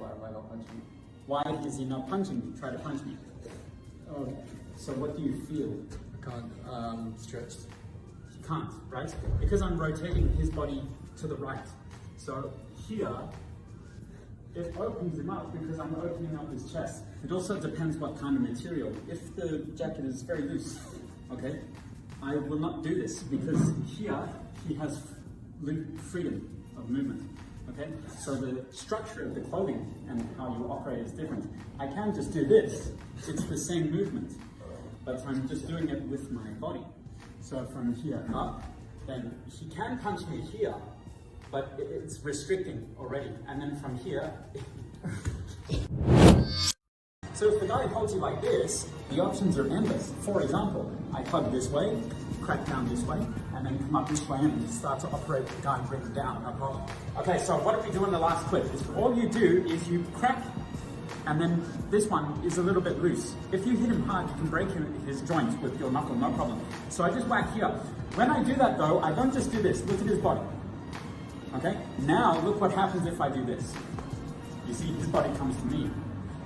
why am I not punching him? Why is he not punching me? Try to punch me. Oh, so what do you feel? I can't, stretched. He can't, right? Because I'm rotating his body to the right. So here, it opens him up because I'm opening up his chest. It also depends what kind of material. If the jacket is very loose, okay, I will not do this because here he has freedom of movement. Okay, so the structure of the clothing and how you operate is different. I can just do this. It's the same movement, but I'm just doing it with my body. So from here up, then he can punch me here, but it's restricting already. And then from here, so if the guy holds you like this, the options are endless. For example, I hug this way, crack down this way, and then come up this way and start to operate the guy and bring him down, no problem. Okay, so what did we do in the last clip? All you do is you crack, and then this one is a little bit loose. If you hit him hard, you can break his joint with your knuckle, no problem. So I just whack here. When I do that though, I don't just do this. Look at his body. Okay, now look what happens if I do this. You see, his body comes to me.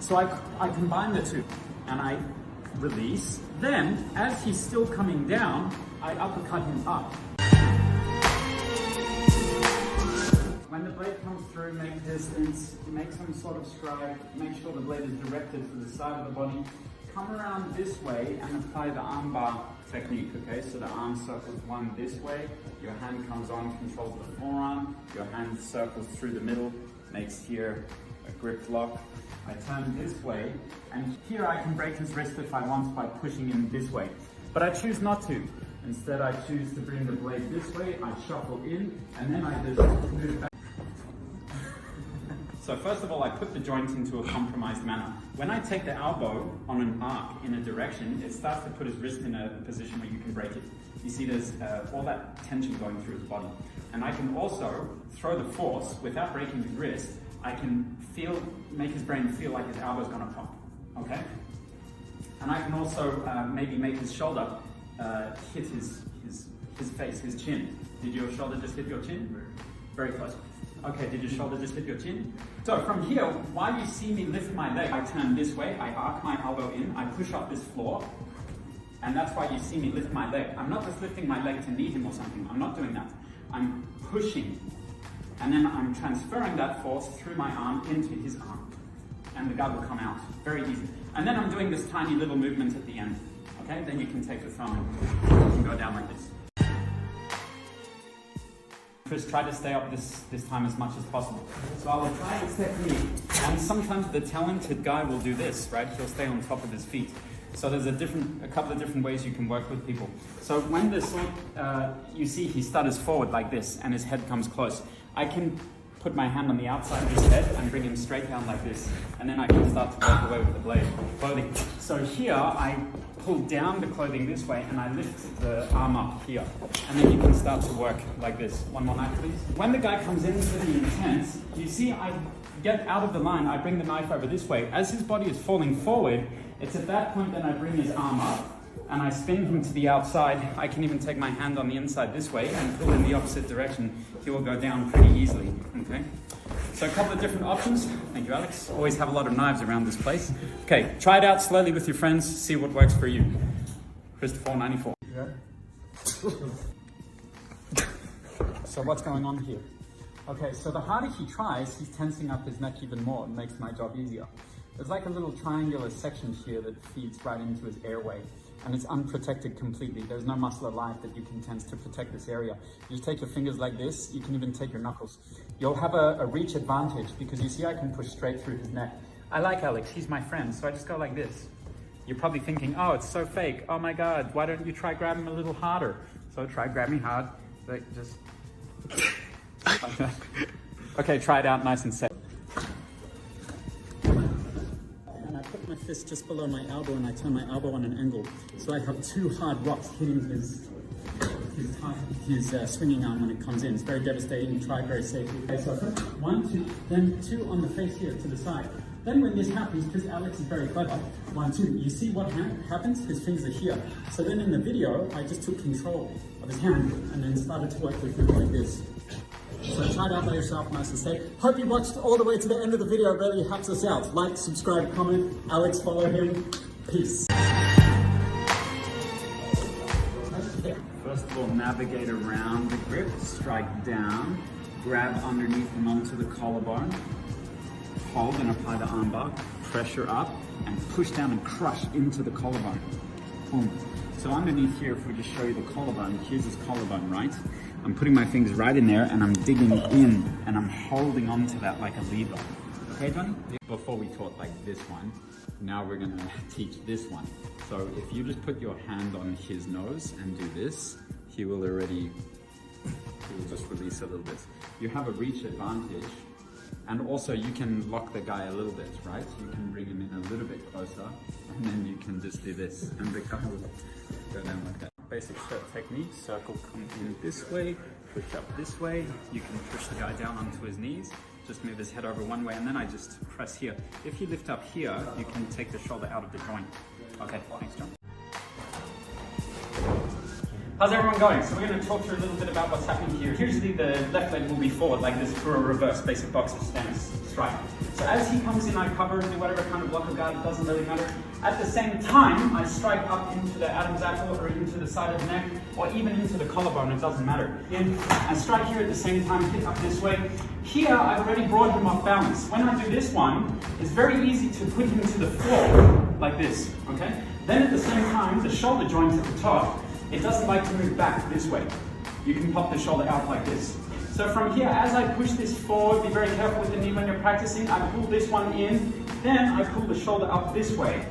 So I combine the two, and I release. Then, as he's still coming down, I uppercut him up. When the blade comes through, make distance, make some sort of stride, make sure the blade is directed to the side of the body. Come around this way and apply the arm bar technique, okay? So the arm circles one this way, your hand comes on, controls the forearm, your hand circles through the middle, makes here a grip lock. I turn this way, and here I can break his wrist if I want by pushing him this way. But I choose not to. Instead, I choose to bring the blade this way, I shuffle in, and then I just move back. So first of all, I put the joint into a compromised manner. When I take the elbow on an arc in a direction, it starts to put his wrist in a position where you can break it. You see there's all that tension going through his body. And I can also throw the force without breaking his wrist. I can make his brain feel like his elbow's gonna pop, okay? And I can also maybe make his shoulder hit his face, his chin. Did your shoulder just hit your chin? Very close. Okay, did your shoulder just hit your chin? So from here, while you see me lift my leg, I turn this way, I arc my elbow in, I push up this floor, and that's why you see me lift my leg. I'm not just lifting my leg to knee him or something, I'm not doing that. I'm pushing, and then I'm transferring that force through my arm into his arm, and the guy will come out, very easy. And then I'm doing this tiny little movement at the end, okay? Then you can take the thumb and you can go down like this. Chris, try to stay up this time as much as possible. So I'll apply this technique, and sometimes the talented guy will do this, right? He'll stay on top of his feet. So there's a couple of different ways you can work with people. So when the sword, you see he stutters forward like this, and his head comes close. I can put my hand on the outside of his head and bring him straight down like this, and then I can start to work away with the blade. Clothing. So here I pull down the clothing this way and I lift the arm up here, and then you can start to work like this. One more knife, please. When the guy comes into the intent, you see I get out of the line, I bring the knife over this way. As his body is falling forward, it's at that point that I bring his arm up and I spin him to the outside. I can even take my hand on the inside this way and pull in the opposite direction. He will go down pretty easily, okay? So a couple of different options. Thank you, Alex. Always have a lot of knives around this place. Okay, try it out slowly with your friends, see what works for you. Christopher 94. Yeah. So what's going on here? Okay, so the harder he tries, he's tensing up his neck even more. It makes my job easier. There's like a little triangular section here that feeds right into his airway, and it's unprotected completely. There's no muscle alive that you can tense to protect this area. You just take your fingers like this, you can even take your knuckles. You'll have a reach advantage because you see I can push straight through his neck. I like Alex, he's my friend, so I just go like this. You're probably thinking, oh, it's so fake. Oh my God, why don't you try grabbing him a little harder? So try grabbing hard, like just like that. Okay, try it out nice and safe. And I put my fist just below my elbow and I turn my elbow on an angle. So I have two hard rocks hitting his swinging arm when it comes in. It's very devastating. You try it very safely. Okay, so one, two, then two on the face here to the side. Then when this happens, because Alex is very clever, 1, 2, you see what happens? His fingers are here. So then in the video, I just took control of his hand and then started to work with him like this. So try it out by yourself, nice and safe. Hope you watched all the way to the end of the video. It really helps us out. Like, subscribe, comment. Alex, follow him. Peace. First of all, navigate around the grip, strike down, grab underneath and onto the collarbone, hold and apply the armbar, pressure up, and push down and crush into the collarbone. Boom. So underneath here, if we just show you the collarbone, here's his collarbone, right? I'm putting my fingers right in there and I'm digging in and I'm holding onto that like a lever. Okay, Johnny? Before we taught like this one, now we're gonna teach this one. So if you just put your hand on his nose and do this, he will just release a little bit. You have a reach advantage, and also you can lock the guy a little bit, right? You can bring him in a little bit closer, and then you can just do this, and the guy will go down like that. Basic shirt technique, circle come in this way, push up this way. You can push the guy down onto his knees, just move his head over one way, and then I just press here. If you lift up here, you can take the shoulder out of the joint. Okay, thanks, John. How's everyone going? So we're going to talk through a little bit about what's happening here. Usually the left leg will be forward like this for a reverse basic boxer stance strike. So as he comes in, I cover, do whatever kind of block or guard, it doesn't really matter. At the same time, I strike up into the Adam's apple or into the side of the neck or even into the collarbone, it doesn't matter. In, I strike here at the same time, hit up this way. Here, I've already brought him off balance. When I do this one, it's very easy to put him to the floor like this, okay? Then at the same time, the shoulder joint at the top, it doesn't like to move back this way. You can pop the shoulder out like this. So from here, as I push this forward, be very careful with the knee when you're practicing. I pull this one in, then I pull the shoulder up this way.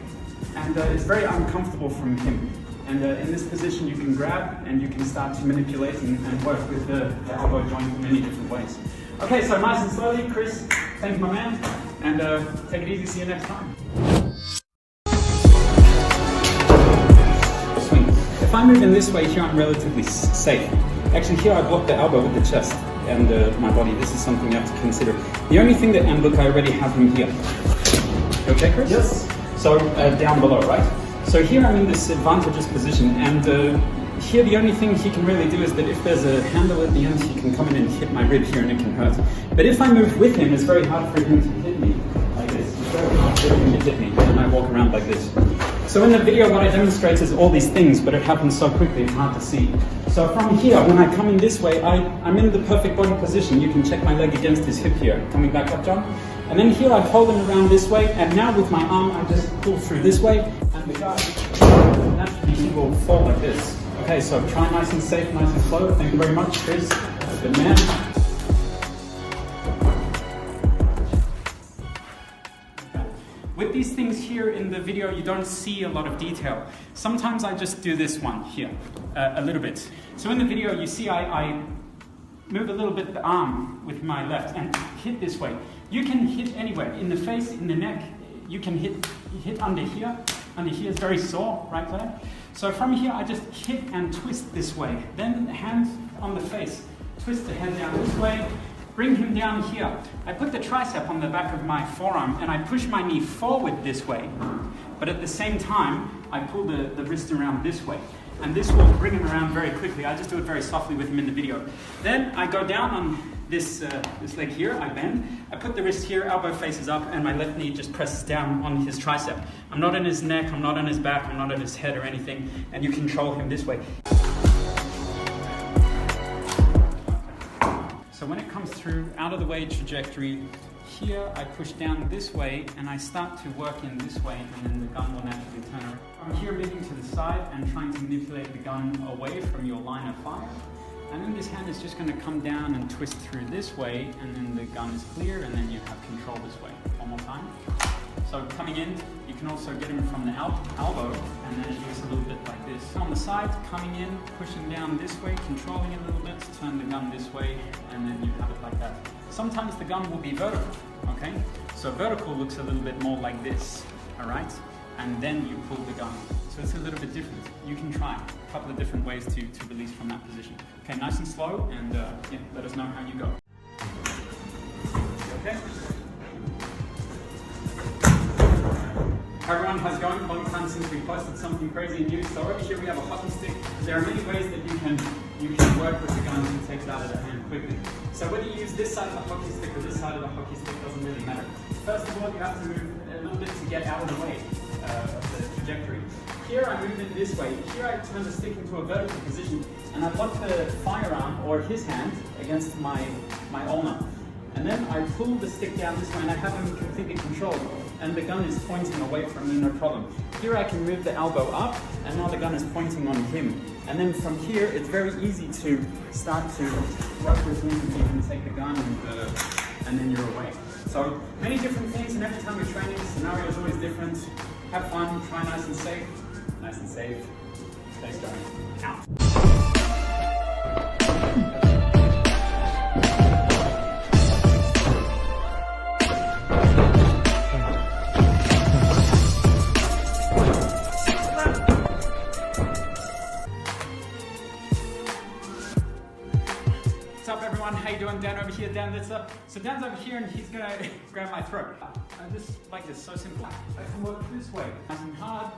And it's very uncomfortable from him. And in this position, you can grab and you can start to manipulate and work with the elbow joint in many different ways. Okay, so nice and slowly, Chris, thank you, my man. And take it easy, see you next time. If I move in this way here, I'm relatively safe. Actually, here I block the elbow with the chest and my body. This is something you have to consider. The only thing that, and look, I already have him here. Okay, Chris? Yes. So down below, right? So here I'm in this advantageous position, and here the only thing he can really do is that if there's a handle at the end, he can come in and hit my rib here and it can hurt. But if I move with him, it's very hard for him to hit me like this. It's very hard for him to hit me, and I walk around like this. So in the video, what I demonstrate is all these things, but it happens so quickly, it's hard to see. So from here, when I come in this way, I'm in the perfect body position. You can check my leg against his hip here. Coming back up, John. And then here, I hold him around this way, and now with my arm, I just pull through this way, and the guy, naturally, he will fall like this. Okay, so try nice and safe, nice and slow. Thank you very much, Chris. Good man. With these things here in the video, you don't see a lot of detail. Sometimes I just do this one here, a little bit. So in the video, you see I move a little bit the arm with my left and hit this way. You can hit anywhere, in the face, in the neck. You can hit under here. Under here is very sore, right there. So from here, I just hit and twist this way. Then hand on the face, twist the head down this way. Bring him down here. I put the tricep on the back of my forearm and I push my knee forward this way. But at the same time, I pull the wrist around this way. And this will bring him around very quickly. I just do it very softly with him in the video. Then I go down on this leg here, I bend. I put the wrist here, elbow faces up, and my left knee just presses down on his tricep. I'm not in his neck, I'm not on his back, I'm not on his head or anything. And you control him this way. So when it comes through, out of the way trajectory, here I push down this way and I start to work in this way, and then the gun will naturally turn around. I'm here moving to the side and trying to manipulate the gun away from your line of fire. And then this hand is just going to come down and twist through this way, and then the gun is clear, and then you have control this way. One more time. So coming in, you can also get him from the elbow, and then it looks a little bit like this. On the side, coming in, pushing down this way, controlling it a little bit, turn the gun this way, and then you have it like that. Sometimes the gun will be vertical, okay? So vertical looks a little bit more like this, all right? And then you pull the gun. So it's a little bit different. You can try a couple of different ways to release from that position. Okay, nice and slow, and yeah, let us know how you go. Okay? Hi everyone, how's it going? Long time since we posted something crazy and new. So over here we have a hockey stick. There are many ways that you can you can work with the gun and take it out of the hand quickly. So whether you use this side of the hockey stick or this side of the hockey stick doesn't really matter. First of all, you have to move a little bit to get out of the way of the trajectory. Here I move it this way. Here I turn the stick into a vertical position and I lock the firearm or his hand against my ulnar. And then I pull the stick down this way and I have him completely controlled. And the gun is pointing away from me, no problem. Here I can move the elbow up and now the gun is pointing on him. And then from here, it's very easy to start to work with him. You can take the gun and then you're away. So many different things, and every time you're training, the scenario is always different. Have fun, try nice and safe. Nice and safe. Stay strong. Out. What's up everyone, how you doing? Dan over here, Dan Litzer. So Dan's over here and he's gonna grab my throat. Just like this, so simple. I can work this way, nice and hard.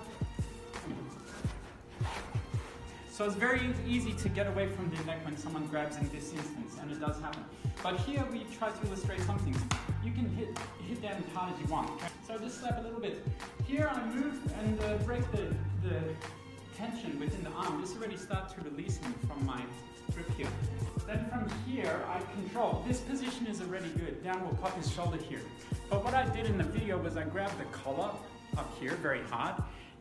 So it's very easy to get away from the neck when someone grabs in this instance, and it does happen. But here we try to illustrate something. You can hit down as hard as you want. Okay? So just slap a little bit. Here I move and break the tension within the arm. This already starts to release me from my grip here. Then from here, I control. This position is already good. Dan will pop his shoulder here. But what I did in the video was I grabbed the collar up here very hard,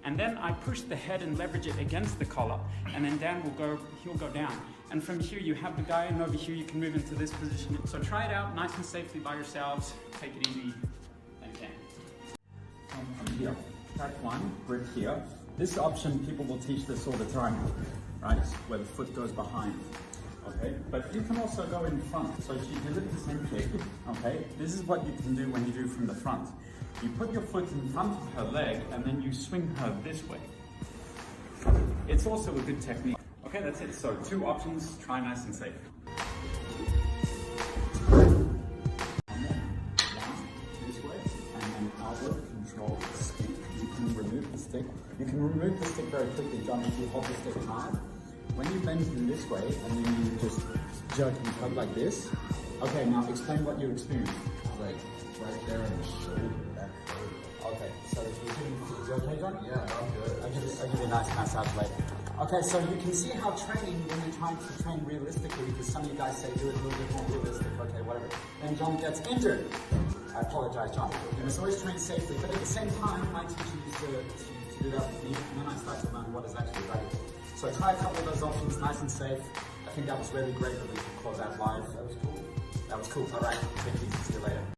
and then I push the head and leverage it against the collar, and then Dan will he'll go down. And from here you have the guy, and over here you can move into this position. So try it out nice and safely by yourselves. Take it easy and can. From here, track one, grip here. This option, people will teach this all the time, right? Where the foot goes behind. Okay, but you can also go in front. So she did it the same kick. Okay, this is what you can do when you do from the front. You put your foot in front of her leg and then you swing her this way. It's also a good technique. Okay, that's it. So 2 options, try nice and safe. And then this way, and then elbow, control, stick. You can remove the stick. You can remove the stick very quickly, John, if you hold the stick hard. When you bend in this way, and then you just jerk and tug like this. Okay, now explain what you experienced. Like right there in the shoulder, that hurt. Okay, so if you okay, John? Yeah, I'm good. I'll give you a nice massage later. Okay, so you can see how training, when you're trying to train realistically, because some of you guys say do it a little bit more realistic, okay, whatever. Then John gets injured. I apologize, John. You must always train safely, but at the same time, my teacher used to do that with me, and then I started to learn what is actually right. So try a couple of those options, nice and safe. I think that was really great that we could call that live. That was cool. That was cool. All right, take it easy. See you later.